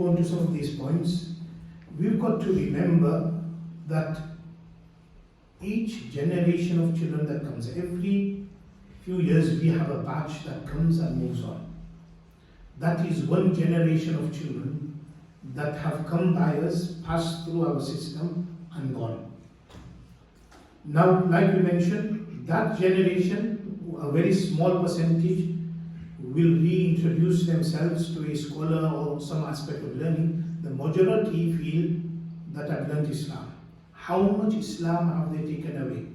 on to some of these points, we've got to remember that each generation of children that comes, every few years we have a batch that comes and moves on. That is one generation of children that have come by us, passed through our system and gone. Now, like we mentioned, that generation, a very small percentage, will reintroduce themselves to a scholar or some aspect of learning. The majority feel that I've learned Islam. How much Islam have they taken away?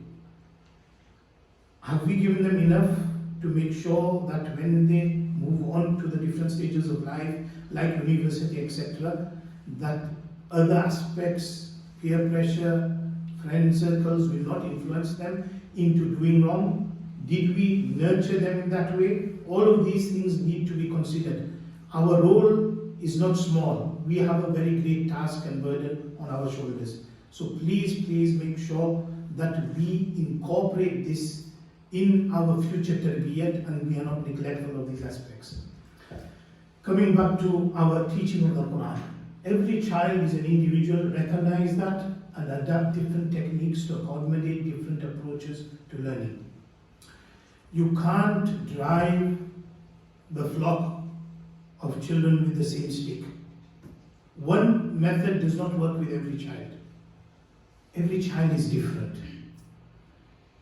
Have we given them enough to make sure that when they move on to the different stages of life, like university, etc., that other aspects, peer pressure, friend circles will not influence them into doing wrong? Did we nurture them in that way? All of these things need to be considered. Our role is not small. We have a very great task and burden on our shoulders. So please make sure that we incorporate this in our future tarbiyyat and we are not neglectful of these aspects. Coming back to our teaching of the Qur'an. Every child is an individual. Recognize that and adapt different techniques to accommodate different approaches to learning. You can't drive the flock of children with the same stick. One method does not work with every child. Every child is different.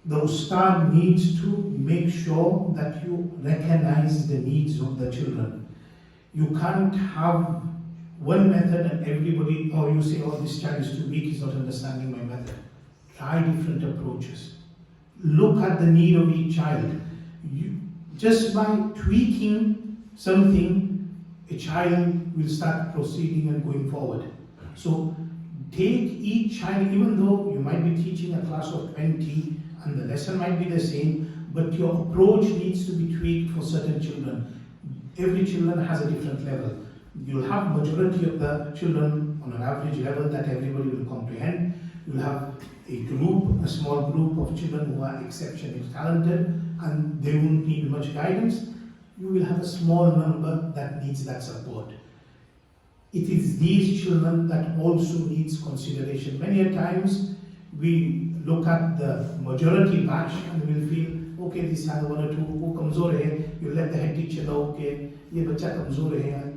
The ustad needs to make sure that you recognize the needs of the children. You can't have one method and everybody, or you say, oh, this child is too weak, he's not understanding my method. Try different approaches. Look at the need of each child. Just by tweaking something, a child will start proceeding and going forward. So take each child, even though you might be teaching a class of 20 and the lesson might be the same, but your approach needs to be tweaked for certain children. Every children has a different level. You'll have majority of the children on an average level that everybody will comprehend. You'll have a small group of children who are exceptionally talented and they won't need much guidance. You will have a small number that needs that support. It is these children that also needs consideration. Many a times we look at the majority batch and we'll feel, okay, this has one or two who kamzor hai. You let the head teacher know, okay, ye bacha kamzor hai.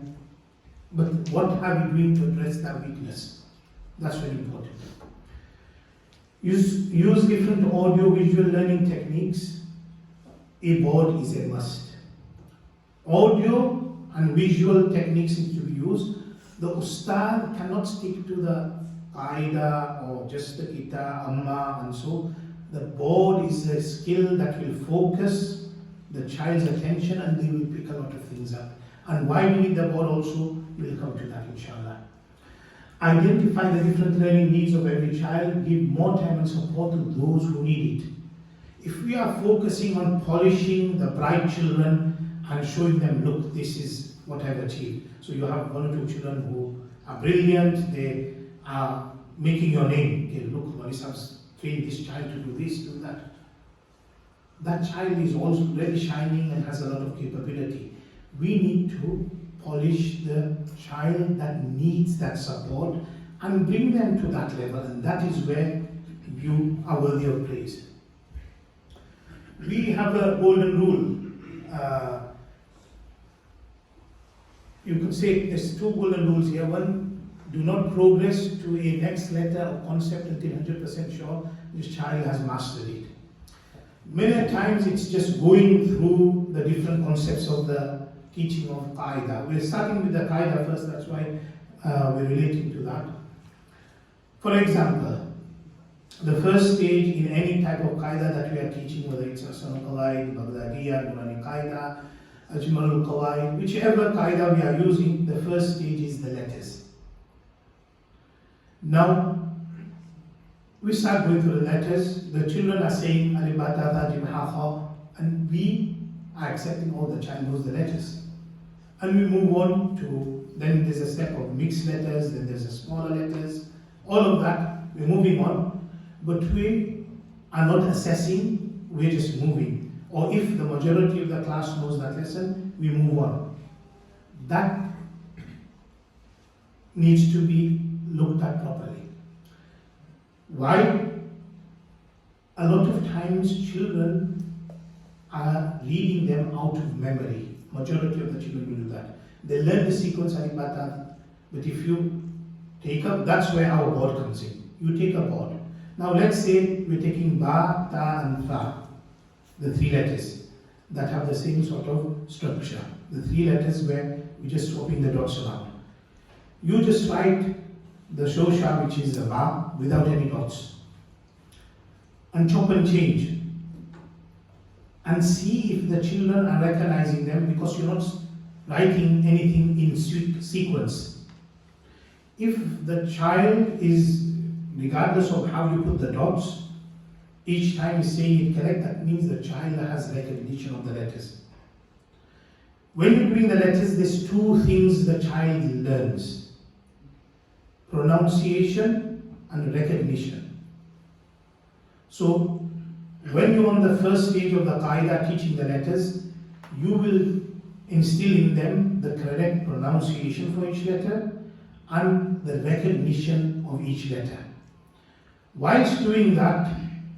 But what are we doing to address that weakness? That's very important. Use different audio-visual learning techniques. A board is a must. Audio and visual techniques need to be used. The ustad cannot stick to the Qā'idah or just the Kita, Amma and so. The board is a skill that will focus the child's attention and they will pick a lot of things up. And why we need the board also, we'll come to that inshallah. Identify the different learning needs of every child, give more time and support to those who need it. If we are focusing on polishing the bright children and showing them, look, this is what I've achieved. So you have one or two children who are brilliant, they are making your name. Okay, look, Madrasah's trained this child to do this, do that. That child is also really shining and has a lot of capability. We need to polish the child that needs that support and bring them to that level, and that is where you are worthy of praise. We have a golden rule. You could say there's two golden rules here. One, do not progress to a next letter or concept until 100% sure this child has mastered it. Many times it's just going through the different concepts of the teaching of Qā'idah. We're starting with the Qā'idah first, that's why we're relating to that. For example, the first stage in any type of Qā'idah that we are teaching, whether it's Asana Qawaid, Baghdadiyya, Nurani Qā'idah, Ajmalul Qawaid, whichever Qā'idah we are using, the first stage is the letters. Now, we start going through the letters. The children are saying Alif, Ba, Ta, Tha, Jim, Ha, Kha, and we are accepting all the child knows the letters. And we move on to, then there's a step of mixed letters, then there's a smaller letters, all of that, we're moving on, but we are not assessing, we're just moving. Or if the majority of the class knows that lesson, we move on. That needs to be looked at properly. Why? A lot of times children are reading them out of memory. Majority of the children will do that. They learn the sequence alif ba ta, but if you take up, that's where our board comes in. You take a board. Now let's say we're taking ba, ta and tha, the three letters that have the same sort of structure. The three letters where we're just swapping the dots around. You just write the shosha, which is a ba, without any dots. And chop and change. And see if the children are recognizing them, because you're not writing anything in sequence. If the child is, regardless of how you put the dots, each time is saying it correct, that means the child has recognition of the letters. When you're doing the letters, there's two things the child learns: pronunciation and recognition. So, when you're on the first stage of the Qā'idah teaching the letters, you will instill in them the correct pronunciation for each letter and the recognition of each letter. Whilst doing that,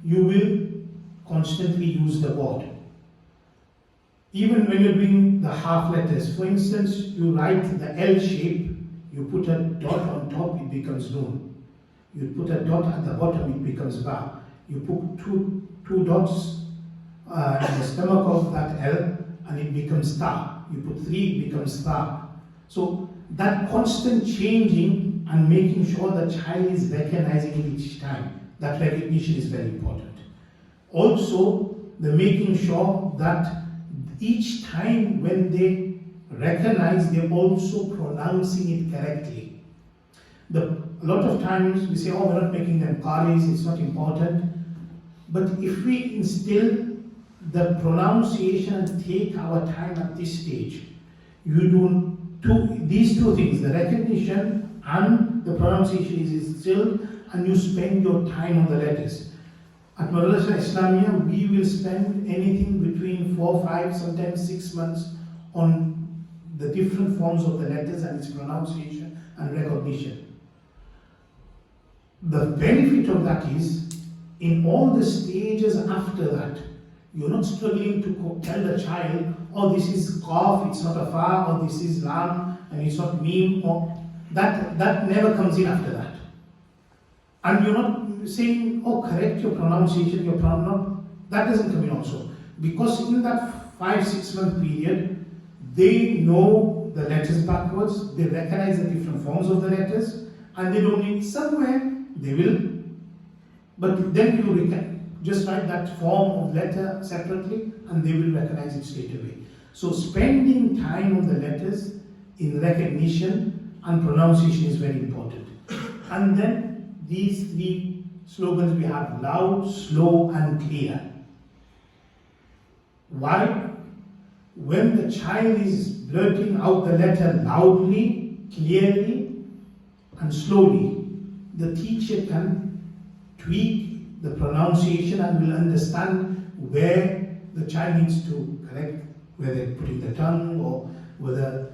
you will constantly use the board. Even when you're doing the half letters, for instance, you write the L shape, you put a dot on top, it becomes Noon. You put a dot at the bottom, it becomes Ba. You put two dots in the stomach of that L and it becomes Ta. You put three, it becomes Ta. So that constant changing and making sure the child is recognizing it each time, that recognition is very important. Also, the making sure that each time when they recognize, they're also pronouncing it correctly. A lot of times we say, oh, we're not making them qaris, it's not important. But if we instill the pronunciation and take our time at this stage, you do these two things, the recognition and the pronunciation is instilled, and you spend your time on the letters. At Madrasah Islamiyyah, we will spend anything between 4, 5, sometimes 6 months on the different forms of the letters and its pronunciation and recognition. The benefit of that is, in all the stages after that, you're not struggling to tell the child, oh, this is qaf, it's not a fa, or this is lam, and it's not mim, or that never comes in after that. And you're not saying, oh, correct your pronunciation, your pronoun, that doesn't come in also. Because in that 5-6 month period, they know the letters backwards, they recognize the different forms of the letters, and they don't need somewhere, they will. But then you just write that form of letter separately and they will recognize it straight away. So spending time on the letters in recognition and pronunciation is very important. And then these three slogans we have: loud, slow and clear. Why? When the child is blurting out the letter loudly, clearly and slowly, the teacher can tweak the pronunciation and will understand where the child needs to correct, whether they're putting the tongue or whether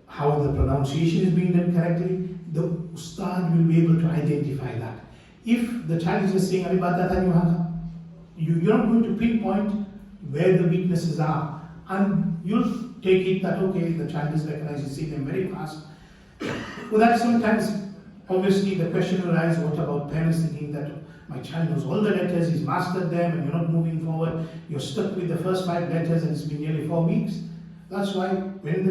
how the pronunciation is being done correctly. The ustad will be able to identify that. If the child is just saying you're not going to pinpoint where the weaknesses are, and you'll take it that okay, the child is recognized, you see them very fast. Well, that sometimes obviously the question arises, what about parents thinking that my child knows all the letters, he's mastered them, and you're not moving forward, you're stuck with the first 5 letters and it's been nearly 4 weeks. That's why when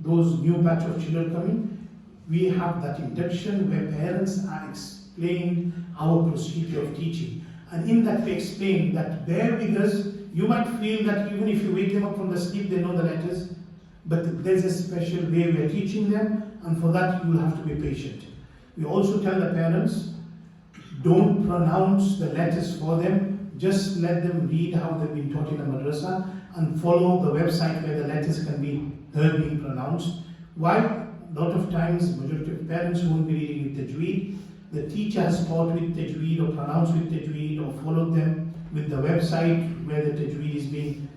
those new batch of children come in, we have that induction where parents are explaining our procedure of teaching. And in that we explain that bear with us, you might feel that even if you wake them up from the sleep, they know the letters, but there's a special way we're teaching them, and for that you'll have to be patient. We also tell the parents, don't pronounce the letters for them, just let them read how they've been taught in the madrasa and follow the website where the letters can be heard being pronounced. Why? A lot of times, majority of parents won't be reading with Tajweed. The teacher has taught with Tajweed or pronounced with Tajweed or followed them with the website where the Tajweed is being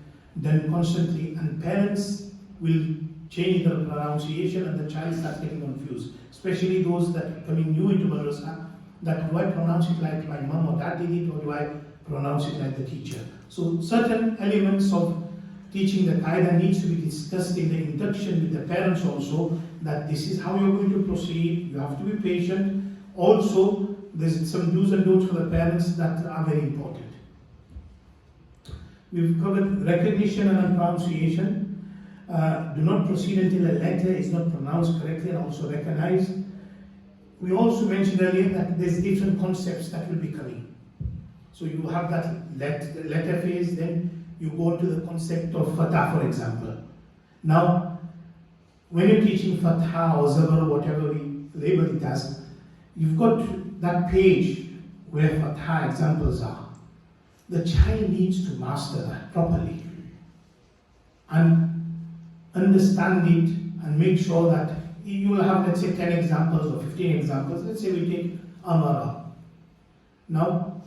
done constantly, and parents will change the pronunciation and the child starts getting confused. Especially those that are coming new into Madrasah, that do I pronounce it like my mom or dad did it, or do I pronounce it like the teacher? So certain elements of teaching the Qā'idah needs to be discussed in the induction with the parents also, that this is how you're going to proceed, you have to be patient. Also, there's some do's and don'ts for the parents that are very important. We've covered recognition and pronunciation. Do not proceed until a letter is not pronounced correctly and also recognized. We also mentioned earlier that there's different concepts that will be coming. So you have that letter phase, then you go to the concept of fatah, for example. Now, when you're teaching fatah or zabar or whatever we label it as, you've got that page where fatah examples are. The child needs to master that properly and understand it and make sure that you will have, let's say, 10 examples or 15 examples. Let's say we take amara. Now,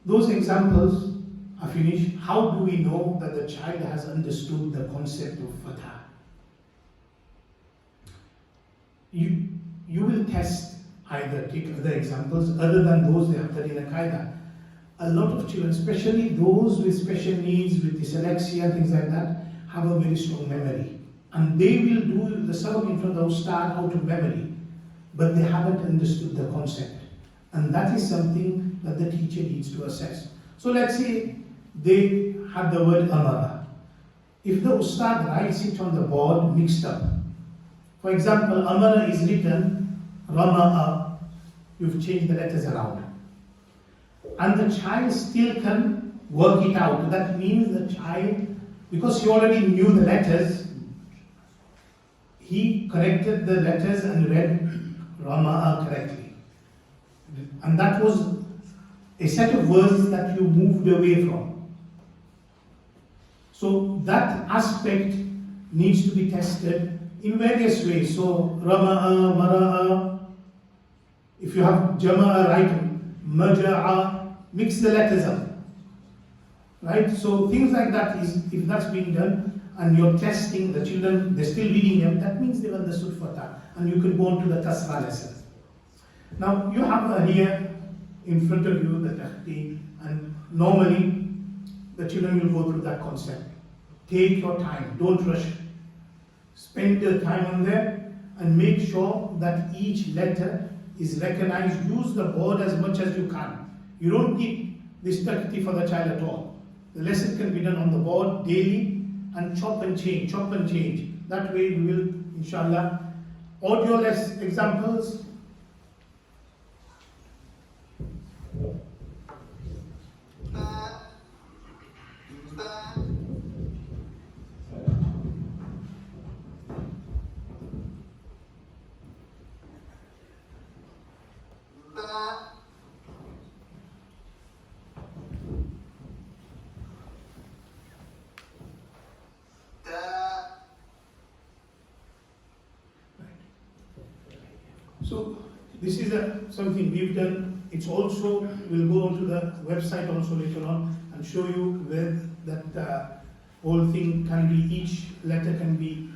those examples are finished. How do we know that the child has understood the concept of fatah? You will test, either take other examples other than those they have studied in a Qā'idah. A lot of children, especially those with special needs, with dyslexia, things like that, have a very strong memory. And they will do the sabak in front of ustad out of memory, but they haven't understood the concept. And that is something that the teacher needs to assess. So let's say they had the word amara. If the ustad writes it on the board mixed up, for example, amara is written rama'a, you've changed the letters around. And the child still can work it out. That means the child, because he already knew the letters, he corrected the letters and read Rama'a correctly. And that was a set of words that you moved away from. So that aspect needs to be tested in various ways. So Rama'a, Mara'a, if you have Jama'a, write Maja'a, mix the letters up. Right? So things like that, is if that's being done and you're testing the children, they're still reading them, that means they've understood fatah. And you can go on to the tasra lesson. Now you have here in front of you the tahti, and normally the children will go through that concept. Take your time, don't rush. Spend the time on there and make sure that each letter is recognized. Use the board as much as you can. You don't need this tahti for the child at all. The lesson can be done on the board daily and chop and change. That way we will, inshallah, audio-less examples. So this is something we've done. It's also, we'll go onto the website also later on and show you where that whole thing can be, each letter can be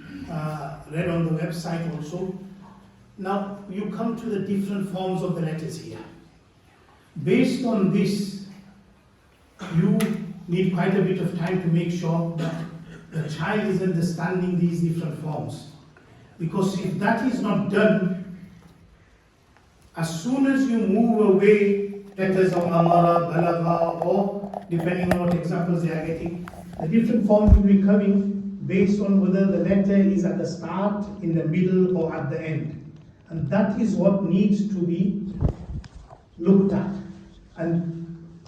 read on the website also. Now you come to the different forms of the letters here. Based on this, you need quite a bit of time to make sure that the child is understanding these different forms. Because if that is not done, as soon as you move away letters of amara, balagha, or depending on what examples they are getting, the different forms will be coming based on whether the letter is at the start, in the middle, or at the end. And that is what needs to be looked at. And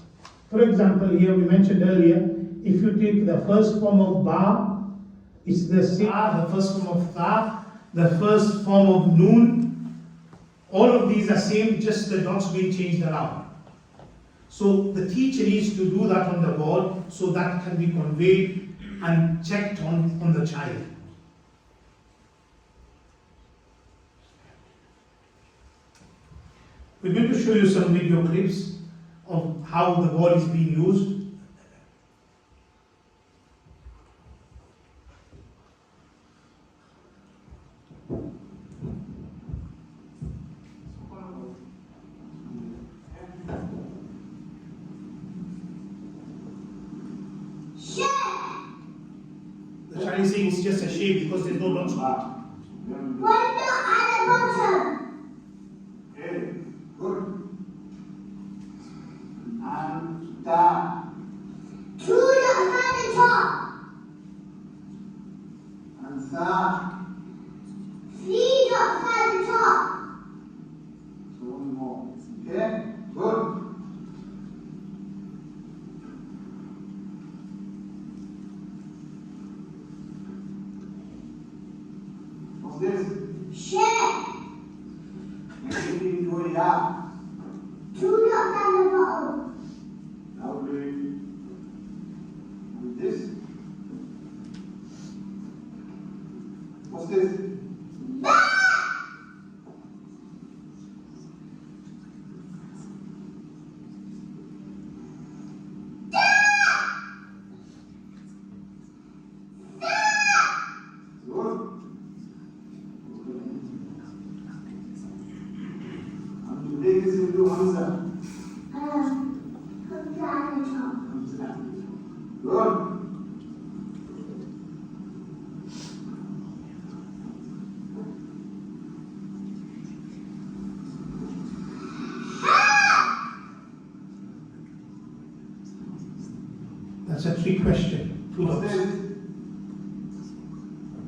for example, here we mentioned earlier, if you take the first form of ba, it's the same, the first form of ta, the first form of noon. All of these are same, just the dots being changed around. So the teacher needs to do that on the board so that can be conveyed and checked on the child. We're going to show you some video clips of how the board is being used. child is saying it's just a shape because there's no dots on it. Window at the bottom. Okay, good. And ta. 2 dots at the top. And sa. 3 dots at the top. So one more. Okay, good. What's this? Share. Maybe do it, yeah. 2 dots at the bottom. Lovely. And this? What's this? Good. And today is into Hamza. Put that at the top. Good. That's a trick question. 2 What's dots. this?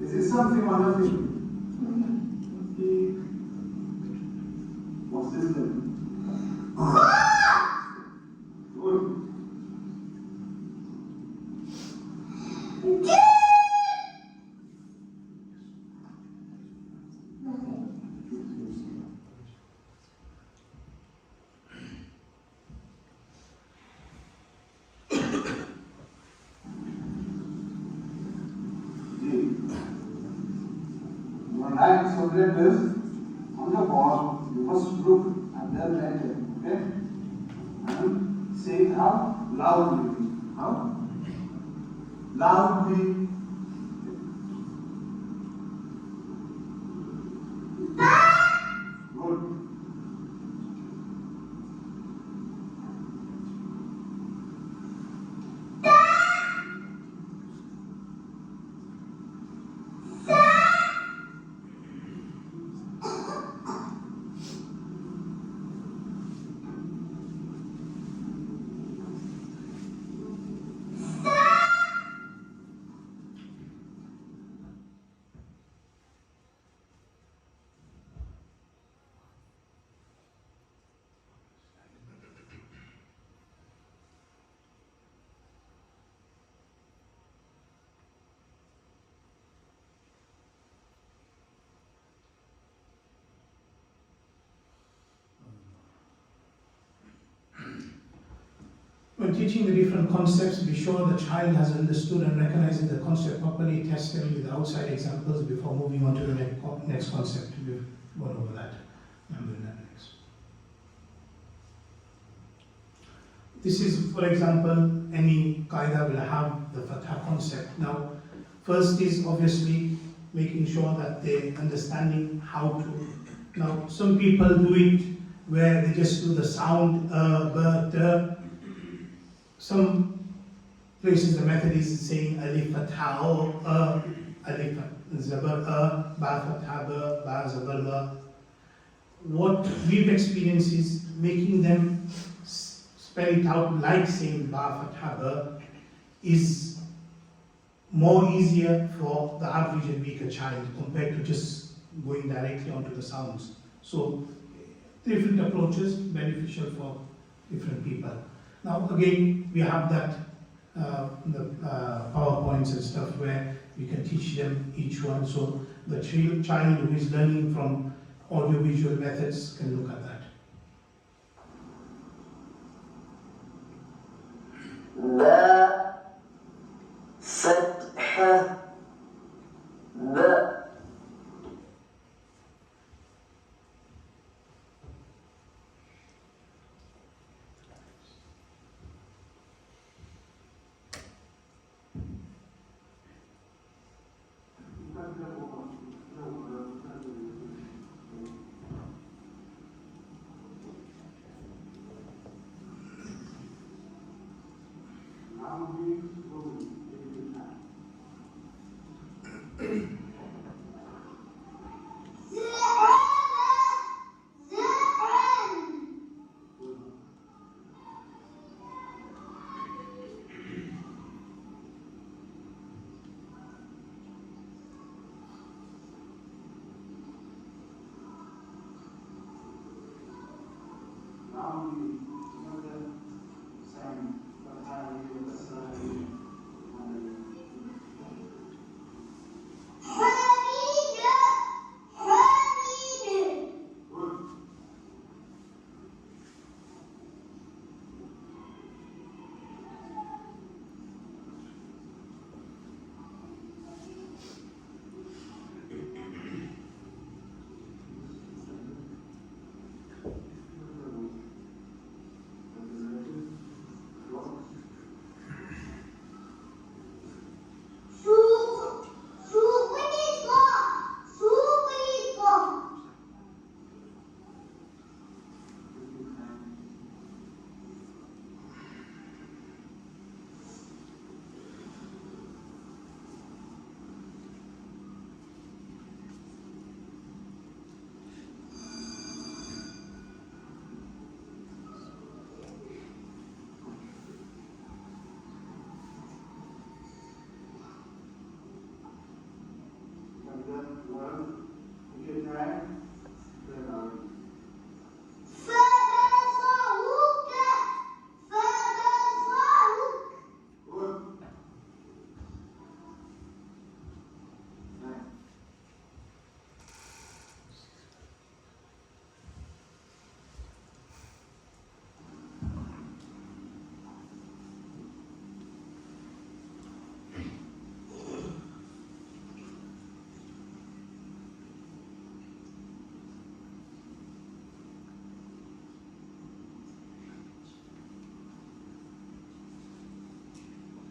Is it something or nothing? Okay. What's this then? Good. When I subject is on the ball, you must look and then write it, okay? And say it out loudly. How? Loudly. Good. When teaching the different concepts, be sure the child has understood and recognized the concept properly. Test them with outside examples before moving on to the next concept. We've gone over that. I'm doing that next. This is, for example, any Qā'idah will have the Fatha concept. Now, first is obviously making sure that they're understanding how to. Now, some people do it where they just do the sound, but some places the method is saying alif fatha o, alif zabar ba fatha ba zabar ba. What we've experienced is making them spell it out like saying ba fatha ba is more easier for the average and weaker child compared to just going directly onto the sounds. So different approaches beneficial for different people. Now again, we have that the PowerPoints and stuff where we can teach them each one. So the child who is learning from audiovisual methods can look at that. Ba, fatha, ba.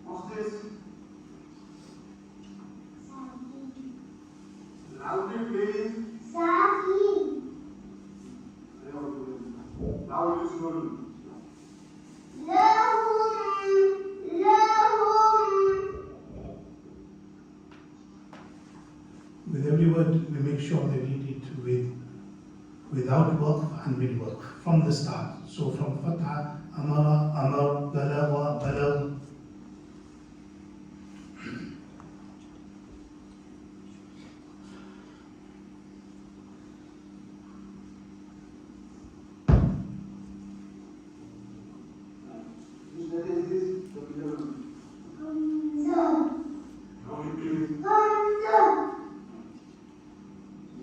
What's this? Loudly, please. Loudly, slowly. With every word, we make sure they read it without work and with work from the start. So from Fatha, Amara, Amar, Balagha, Balagh. Which letter is this? The middle one. Loudly, please.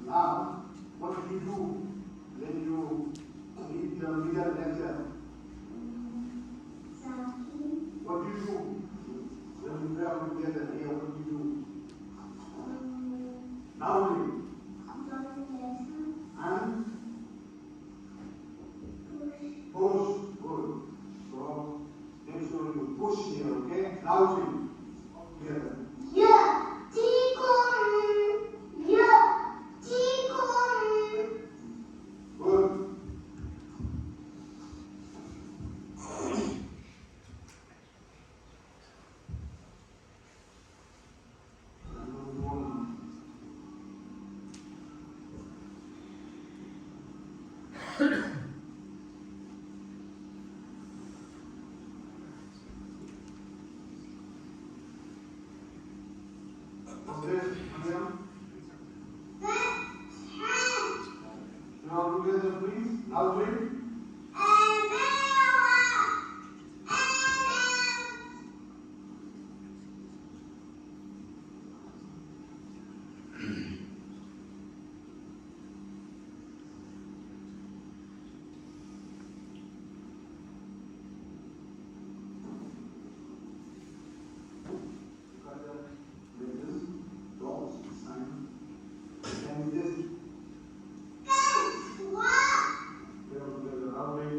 Now, what do you do when you read the middle letter? What do you do when you grab together here? What do you do? Loudly. And push. Good. So, make sure you push here, okay? Loudly. Together. Good. What's this, Mariam? Now together, please. Loudly. Got the letters, dots, sign. And this. Together, loudly.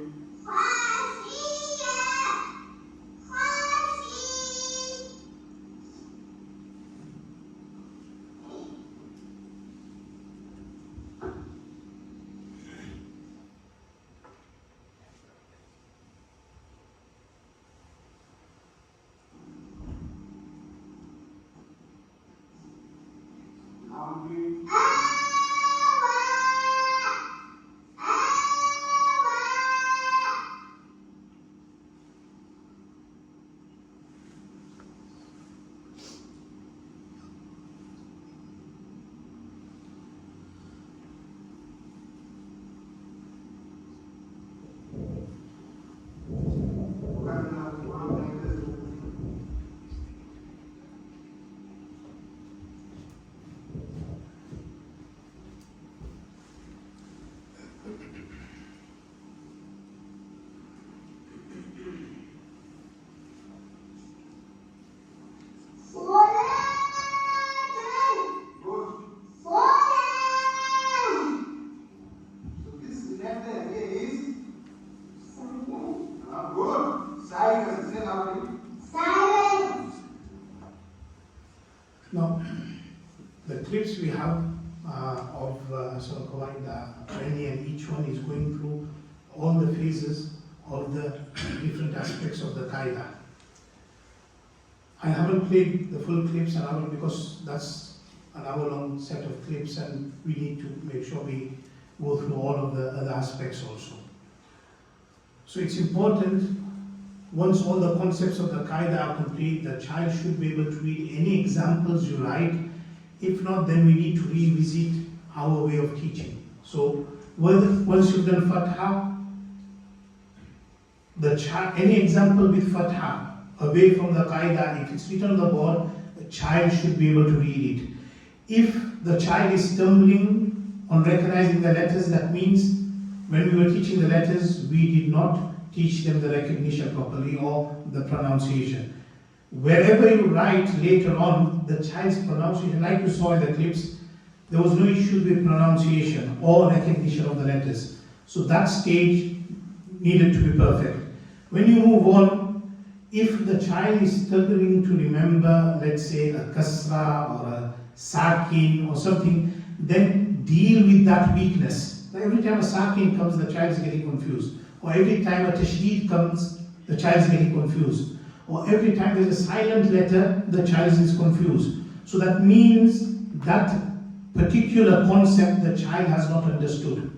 Loudly. Now, the clips we have of Surah Qā'idah, and each one is going through all the phases of the different aspects of the Qā'idah. I haven't played the full clips because that's an hour-long set of clips, and we need to make sure we go through all of the other aspects also. So it's important, once all the concepts of the Qā'idah are complete, the child should be able to read any examples you write. If not, then we need to revisit our way of teaching. So once you've done Fatha, any example with Fatha, away from the Qā'idah, if it's written on the board, the child should be able to read it. If the child is stumbling on recognizing the letters, that means when we were teaching the letters, we did not teach them the recognition properly or the pronunciation. Wherever you write later on, the child's pronunciation, like you saw in the clips, there was no issue with pronunciation or recognition of the letters. So that stage needed to be perfect. When you move on, if the child is struggling to remember, let's say a kasra or a sakin or something, then deal with that weakness. Every time a sakin comes, the child is getting confused. Or every time a tashdeed comes, the child is getting confused. Or every time there's a silent letter, the child is confused. So that means that particular concept the child has not understood.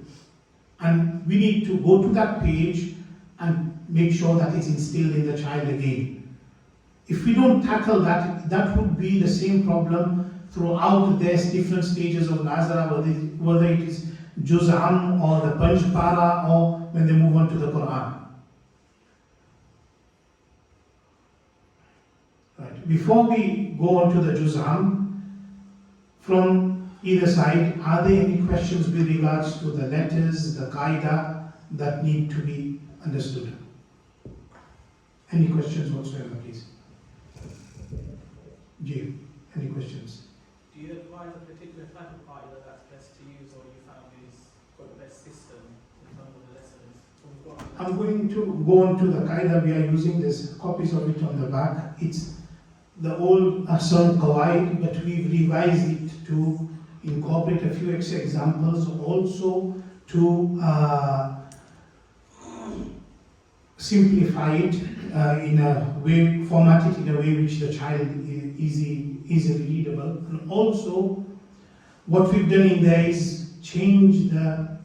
And we need to go to that page and make sure that it's instilled in the child again. If we don't tackle that, that would be the same problem throughout their different stages of Nazara, whether it is Juz'am or the Panj Para or when they move on to the Qur'an. Right. Before we go on to the Juz'am, from either side, are there any questions with regards to the letters, the Qā'idah that need to be understood? Any questions whatsoever, please? Jay, any questions? Do you advise a particular type of Qā'idah that's best to use, or you found is got the best system in terms of the lessons? I'm going to go on to the Qā'idah we are using. There's copies of it on the back. It's the old Ahsan Qawaid, but we've revised it to incorporate a few extra examples, also to simplify it in a way, format it in a way which the child is easily readable. And also, what we've done in there is change the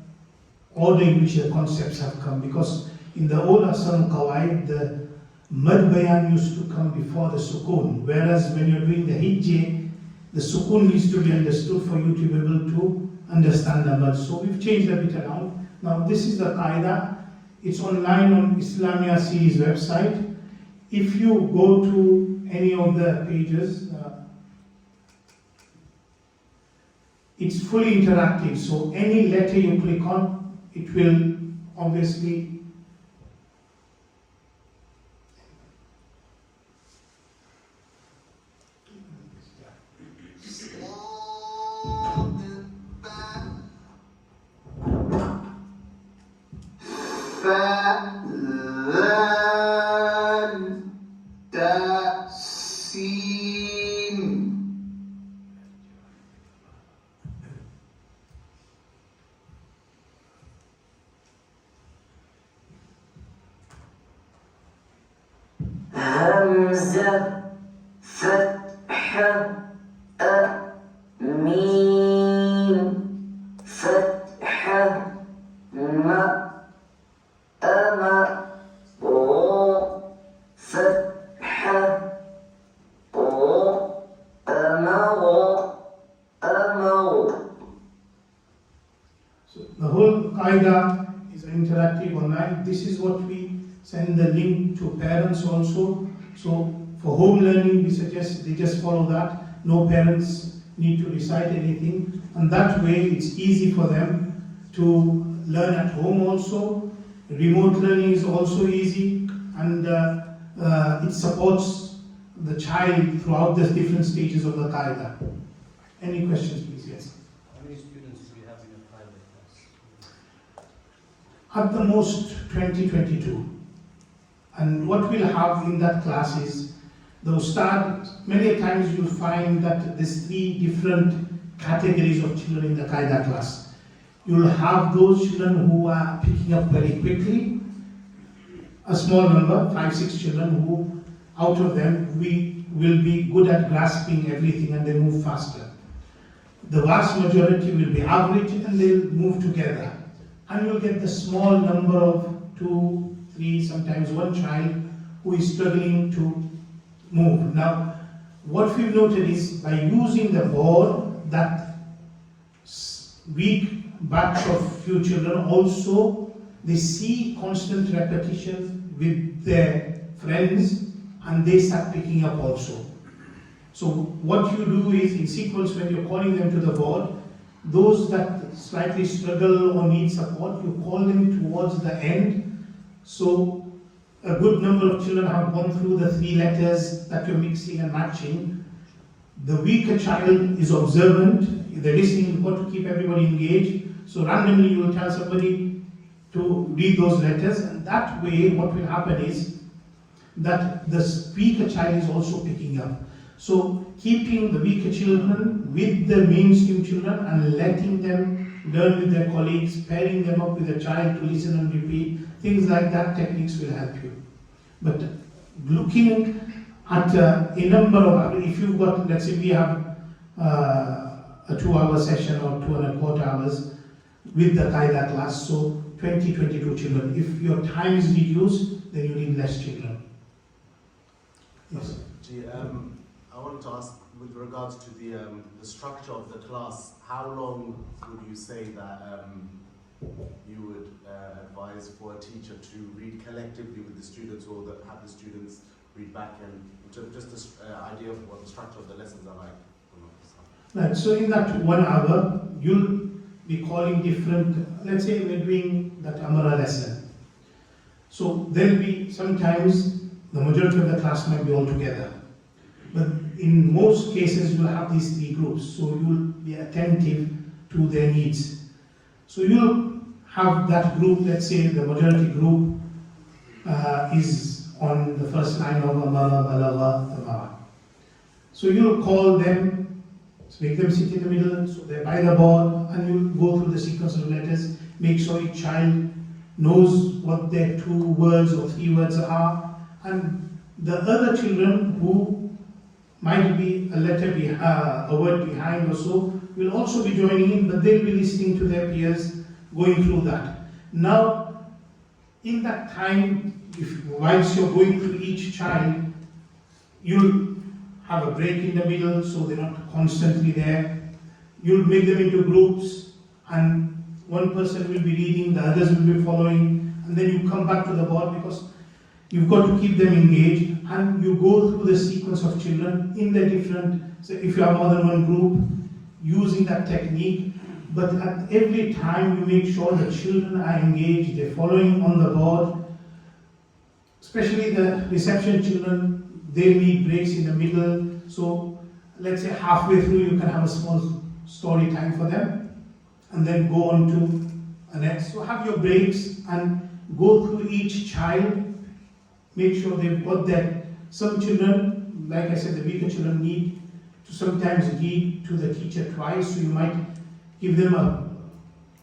order in which the concepts have come, because in the old Ahsan Qawaid, the Mad Bayan used to come before the Sukun, whereas when you're doing the Hijjah, the Sukun needs to be understood for you to be able to understand the Mad. So we've changed a bit around. Now this is the Qā'idah. It's online on Islamiyyah series website. If you go to any of the pages, it's fully interactive. So any letter you click on, it will obviously همزة فتحة ميم فتحة ما أما رو فتحة رو أمر أمر. So the whole Qā'idah is interactive online. This is what we send the link to parents also. So for home learning, we suggest they just follow that. No parents need to recite anything. And that way it's easy for them to learn at home also. Remote learning is also easy, and it supports the child throughout the different stages of the Qā'idah. Any questions, please? Yes. How many students do you have in your private class? At the most 20-22. And what we'll have in that class is The Ustad, many times you'll find that there's 3 different categories of children in the Qā'idah class. You'll have those children who are picking up very quickly, a small number, 5-6 children who, out of them, we will be good at grasping everything and they move faster. The vast majority will be average and they'll move together. And you'll get the small number of 2, 3, sometimes 1 child who is struggling to move. Now, what we've noted is by using the board, that weak batch of few children also, they see constant repetition with their friends and they start picking up also. So what you do is, in sequence, when you're calling them to the board, those that slightly struggle or need support, you call them towards the end. So a good number of children have gone through the 3 letters that you're mixing and matching. The weaker child is observant, they're listening, you've got to keep everybody engaged. So randomly you will tell somebody to read those letters, and that way what will happen is that the weaker child is also picking up. So keeping the weaker children with the mainstream children and letting them learn with their colleagues, pairing them up with a child to listen and repeat, things like that, techniques will help you. But looking at a number of, if you've got, let's say we have a 2-hour session or 2.25 hours with the Qā'idah class, so 20-22 children. If your time is reduced, then you need less children. Yes. I wanted to ask, with regards to the structure of the class, how long would you say that you would advise for a teacher to read collectively with the students, or that have the students read back, and just this idea of what the structure of the lessons are like? Right, so in that 1 hour, you'll be calling different, let's say we're doing that Amara lesson. So there'll be, sometimes the majority of the class might be all together. But in most cases, you'll have these 3 groups, so you'll be attentive to their needs. So you'll have that group, let's say the majority group is on the first line of Amara, Balagha, Tamara. So you'll call them, make them sit in the middle, so they're by the board, and you'll go through the sequence of letters, make sure each child knows what their 2 words or 3 words are, and the other children who might be a letter a word behind or so, will also be joining in, but they'll be listening to their peers going through that. Now, in that time, whilst you're going through each child, you'll have a break in the middle so they're not constantly there. You'll make them into groups, and one person will be reading, the others will be following, and then you come back to the board, because you've got to keep them engaged, and you go through the sequence of children in the different, so if you have more than one group, using that technique, but at every time you make sure the children are engaged, they're following on the board, especially the reception children, they need breaks in the middle, so let's say halfway through you can have a small story time for them, and then go on to the next. So have your breaks and go through each child. Make sure they've got that. Some children, like I said, the weaker children need to sometimes read to the teacher twice, so you might give them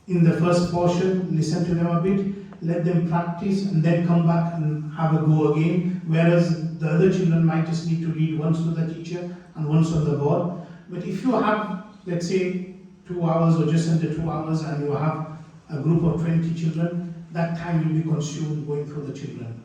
in the first portion, listen to them a bit, let them practice, and then come back and have a go again, whereas the other children might just need to read once to the teacher and once on the board. But if you have, let's say, 2 hours or just under 2 hours, and you have a group of 20 children, that time will be consumed going through the children.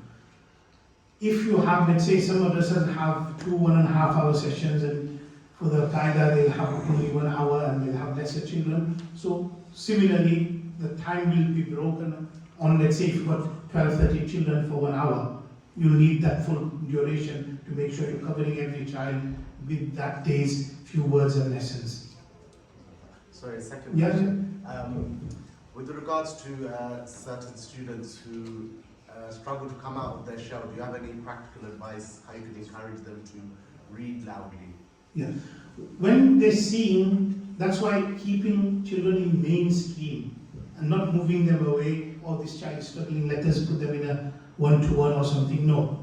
If you have, let's say, some madrasas have 2 1.5-hour sessions, and for the Qā'idah they'll have only 1 hour and they'll have lesser children. So similarly, the time will be broken on, let's say, if you've got 12-13 children for 1 hour, you'll need that full duration to make sure you're covering every child with that day's few words and lessons. Sorry, a second Yeah. question. With regards to certain students who struggle to come out of their shell, do you have any practical advice how you can encourage them to read loudly? Yeah. When they're seeing, that's why keeping children in mainstream and not moving them away, oh, this child is struggling, let us put them in a 1-to-1 or something. No.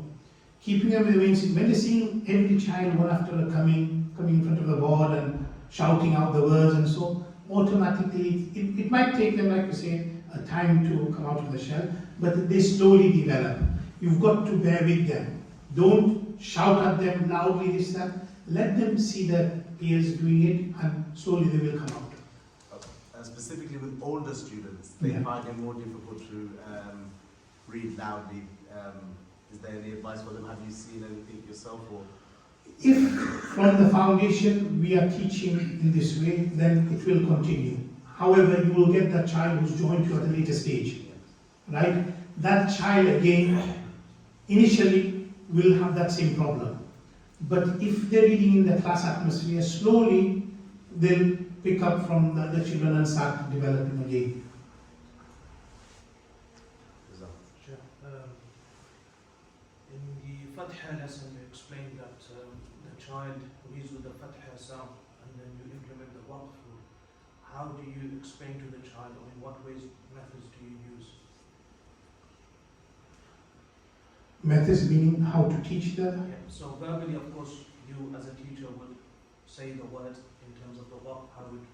keeping them in the main seat. When they're seeing every child one after another coming in front of the board and shouting out the words and so, automatically, it might take them, like you say, a time to come out of the shell, but they slowly develop. You've got to bear with them. Don't shout at them loudly, this, that. Let them see their peers doing it, and slowly they will come out. Specifically with older students, they find it more difficult to read loudly. Is there any advice for them? Have you seen anything yourself? Or? If from the foundation we are teaching in this way, then it will continue. However, you will get that child who's joined you at a later stage, right? That child again, initially will have that same problem. But if they're reading in the class atmosphere, slowly they'll pick up from the other children and start developing again. Sure. In the Fatha lesson, you explained that the child reads with the Fatha sound and then you implement the waqf. How do you explain to the child, or in what methods do you use? Methods meaning how to teach them? Yeah. So verbally, of course, you as a teacher would say the words in terms of the waqf, how it,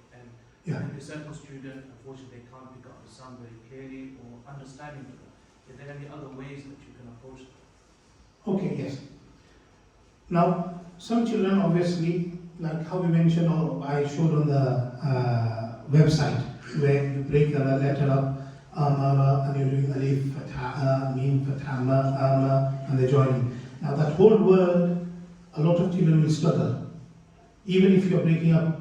and a certain student, unfortunately, they can't pick up the sound very clearly or understanding to them. Are there any other ways that you can approach them? Okay, yes. Now, some children obviously, like how we mentioned, or I showed on the website, where you break the letter up, amara, and you're doing alif, fatha, mim, fatha, ma, and they're joining. Now that whole word, a lot of children will struggle. Even if you're breaking up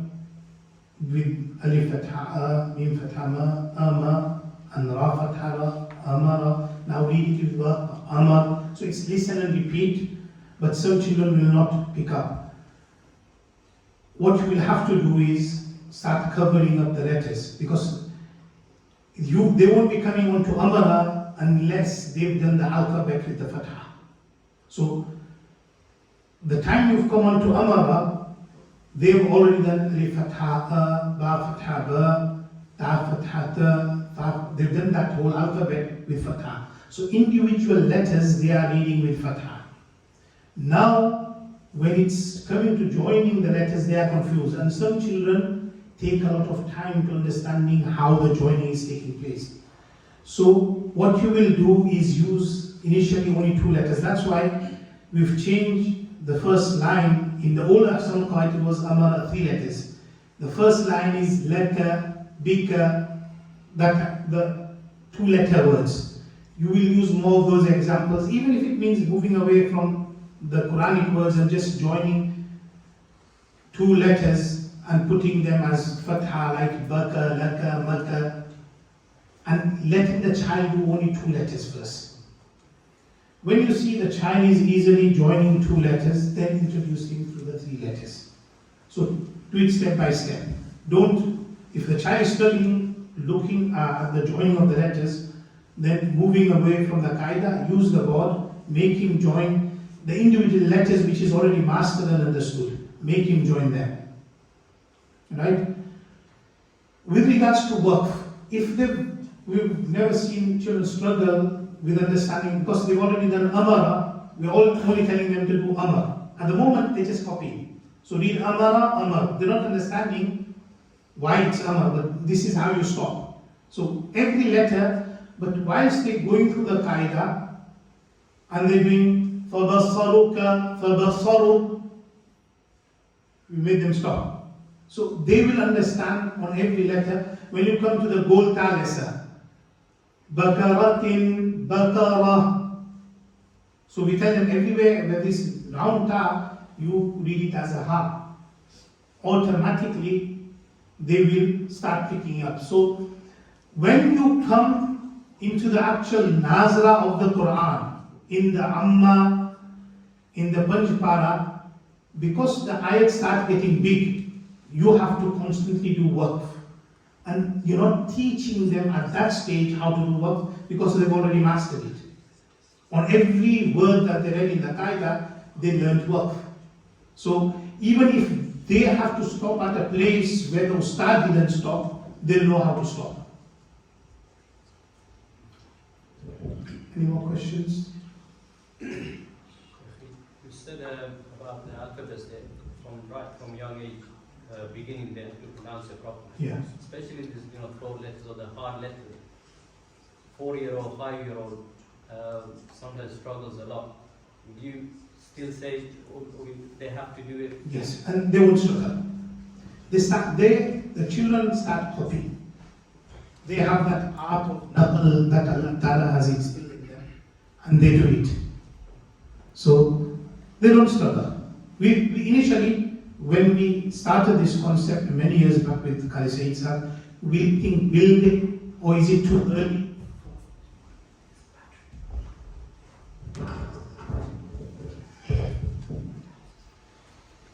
with alif, fatha, mim, fatha, ma, ama, and ra, fatha, amara. Now read it with amar. So it's listen and repeat, but some children will not pick up. What you will have to do is start covering up the letters, because they won't be coming on to amara unless they've done the alphabet with the fatha. So the time you've come on to amara, they've already done alif fatha, ba fatha, ba, ta fatha, ta. They've done that whole alphabet with fatha. So individual letters they are reading with fatha. Now, when it's coming to joining the letters, they are confused, and some children take a lot of time to understanding how the joining is taking place. So what you will do is use initially only 2 letters. That's why we've changed the first line. In the old Ahsan Qā'idah it was amara, 3 letters. The first line is laka, bika, that the 2-letter words. You will use more of those examples, even if it means moving away from the Quranic words and just joining 2 letters and putting them as fatha, like baka, laka, maka, and letting the child do only 2 letters first. When you see the child is easily joining 2 letters, then introduce him through the 3 letters. So do it step by step. Don't, if the child is struggling looking at the joining of the letters, then moving away from the Qā'idah, use the board, make him join the individual letters which is already mastered and understood. Make him join them. Right? With regards to waqf, we've never seen children struggle with understanding, because they've already done amara, we're only telling them to do amar. At the moment, they just copy. So read amara, amar. They're not understanding why it's amar, but this is how you stop. So every letter, but whilst they're going through the Qā'idah, and they're doing فَبَصَّرُكَ فَبَصَّرُ, we made them stop. So they will understand on every letter. When you come to the goal ta lesser, bakaratin, bakara. So we tell them everywhere where this round ta, you read it as a ha. Automatically they will start picking up. So when you come into the actual nazra of the Qur'an, in the Amma, in the Panchpara, because the ayats start getting big, you have to constantly do waqf. And you're not teaching them at that stage how to do waqf, because they've already mastered it. On every word that they read in the Qā'idah, they learned waqf. So even if they have to stop at a place where the ustad didn't stop, they'll know how to stop. Any more questions? said about the alphabets there, from young age, beginning then to pronounce it properly. Yeah. Especially these, throat letters or the hard letters. 4-year-old, 5-year-old sometimes struggles a lot. Would you still say they have to do it? Yes, and they won't struggle. The children start copying. They have that art of naql that Allah Ta'ala has instilled in them, and they do it. So they don't struggle. We initially, when we started this concept many years back with Qari Said Sahab, we think, will they, or is it too early?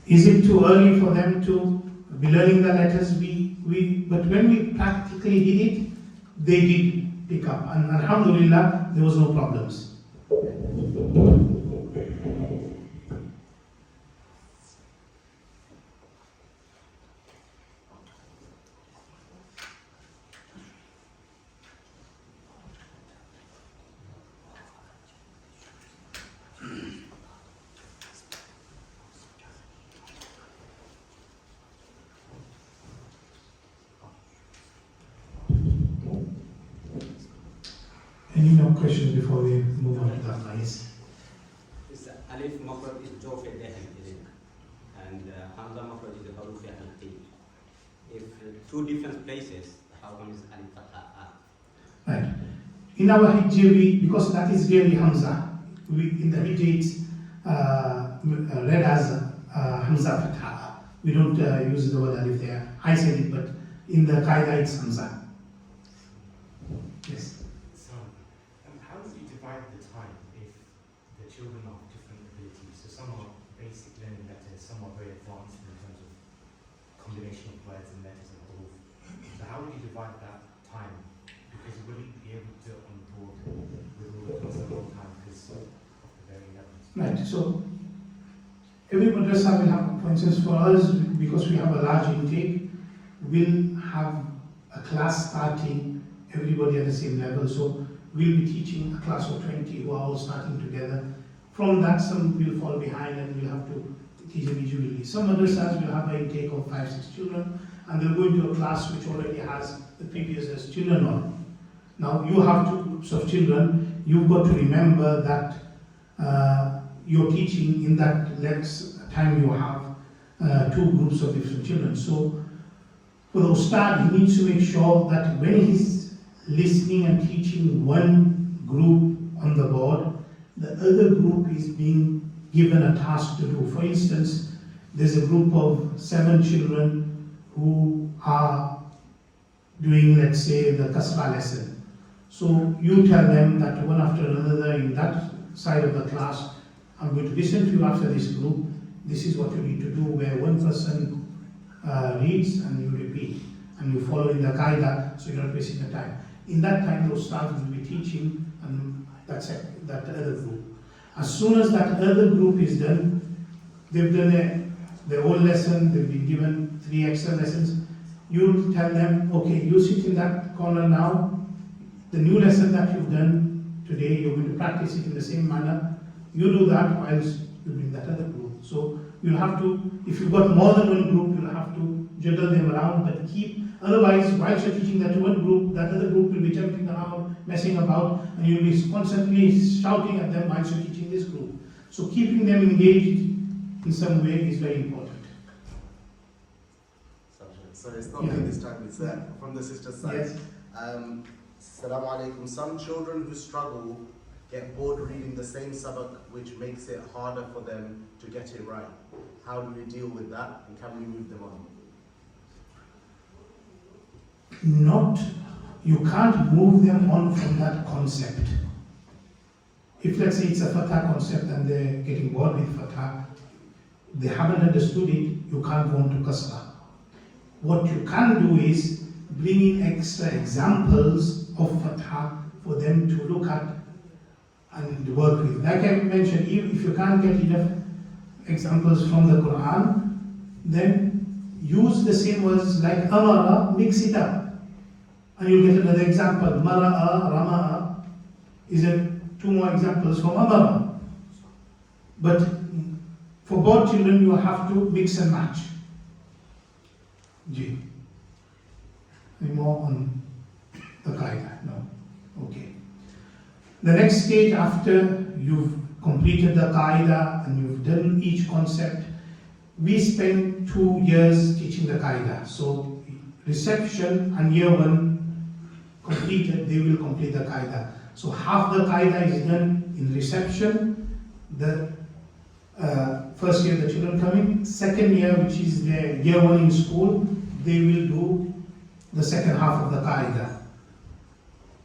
Is it too early for them to be learning the letters? But when we practically did it, they did pick up, and alhamdulillah, there was no problems. Any more questions before we move on to the advice? This alif mufrad is jof dehen, and hamza mufrad is haruf al. If two different places, how one is alif fatha. Right. In our hijri, because that is really hamza, in the hijri it's read as hamza fatha. We don't use the word alif there. I said it, but in the Qā'idah it's hamza. Yes. How do you divide the time if the children are of different abilities? So some are basic learning letters, some are very advanced in terms of combination of words and letters and huruf. So how would you divide that time? Because you wouldn't be able to on board with all the class at one time because of the varying levels. Right. So every madrasa will have, for instance, for us, because we have a large intake, we'll have a class starting everybody at the same level. So we'll be teaching a class of 20 who are all starting together. From that, some will fall behind and we'll have to teach individually. Some madrasas will have an intake of 5-6 children, and they'll go into a class which already has the previous year's children on. Now you have 2 groups of children. You've got to remember that you're teaching in that less time you have 2 groups of different children. So for the ustad, he needs to make sure that when he's listening and teaching one group on the board, the other group is being given a task to do. For instance, there's a group of 7 children who are doing, let's say, the kasra lesson. So you tell them that one after another in that side of the class, I'm going to listen to you after this group. This is what you need to do, where one person reads and you repeat, and you follow in the Qā'idah, so you're not wasting the time. In that time, those staff will be teaching, and that's it, that other group. As soon as that other group is done, they've done their own lesson, they've been given 3 extra lessons. You tell them, okay, you sit in that corner now. The new lesson that you've done today, you're going to practice it in the same manner. You do that whilst you bring that other group. So you'll have to, if you've got more than one group, you'll have to juggle them around, but otherwise, whilst you're teaching that one group, that other group will be jumping around, messing about, and you'll be constantly shouting at them whilst you're teaching this group. So keeping them engaged in some way is very important. So it's not me this time, it's from the sister's side. Yes. Assalamu alaikum. Some children who struggle get bored reading the same sabak, which makes it harder for them to get it right. How do we deal with that, and can we move them on? You can't move them on from that concept. If let's say it's a fatah concept and they're getting bored with fatah, they haven't understood it, you can't go on to kasra. What you can do is bring in extra examples of fatah for them to look at and work with. Like I mentioned, if you can't get enough examples from the Qur'an, then use the same words like amara, mix it up, and you'll get another example. Mara'a, rama'a is 2 more examples from amara. But For both children, you have to mix and match. Ji. Any more on the Qā'idah? No. Okay. The next stage after you've completed the Qā'idah and you've done each concept, we spend 2 years teaching the Qā'idah. So reception and year 1 completed, they will complete the Qā'idah. So half the Qā'idah is done in reception, the first year the children come in, second year, which is their year 1 in school, they will do the second half of the Qā'idah.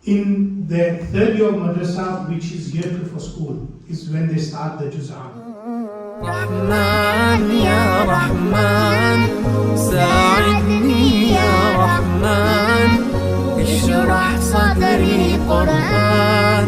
In the third year of Madrasah, which is year 2 for school, is when they start the Juz'an. رحمن يا رحمن ساعدني يا رحمن اشرح صدري قرآن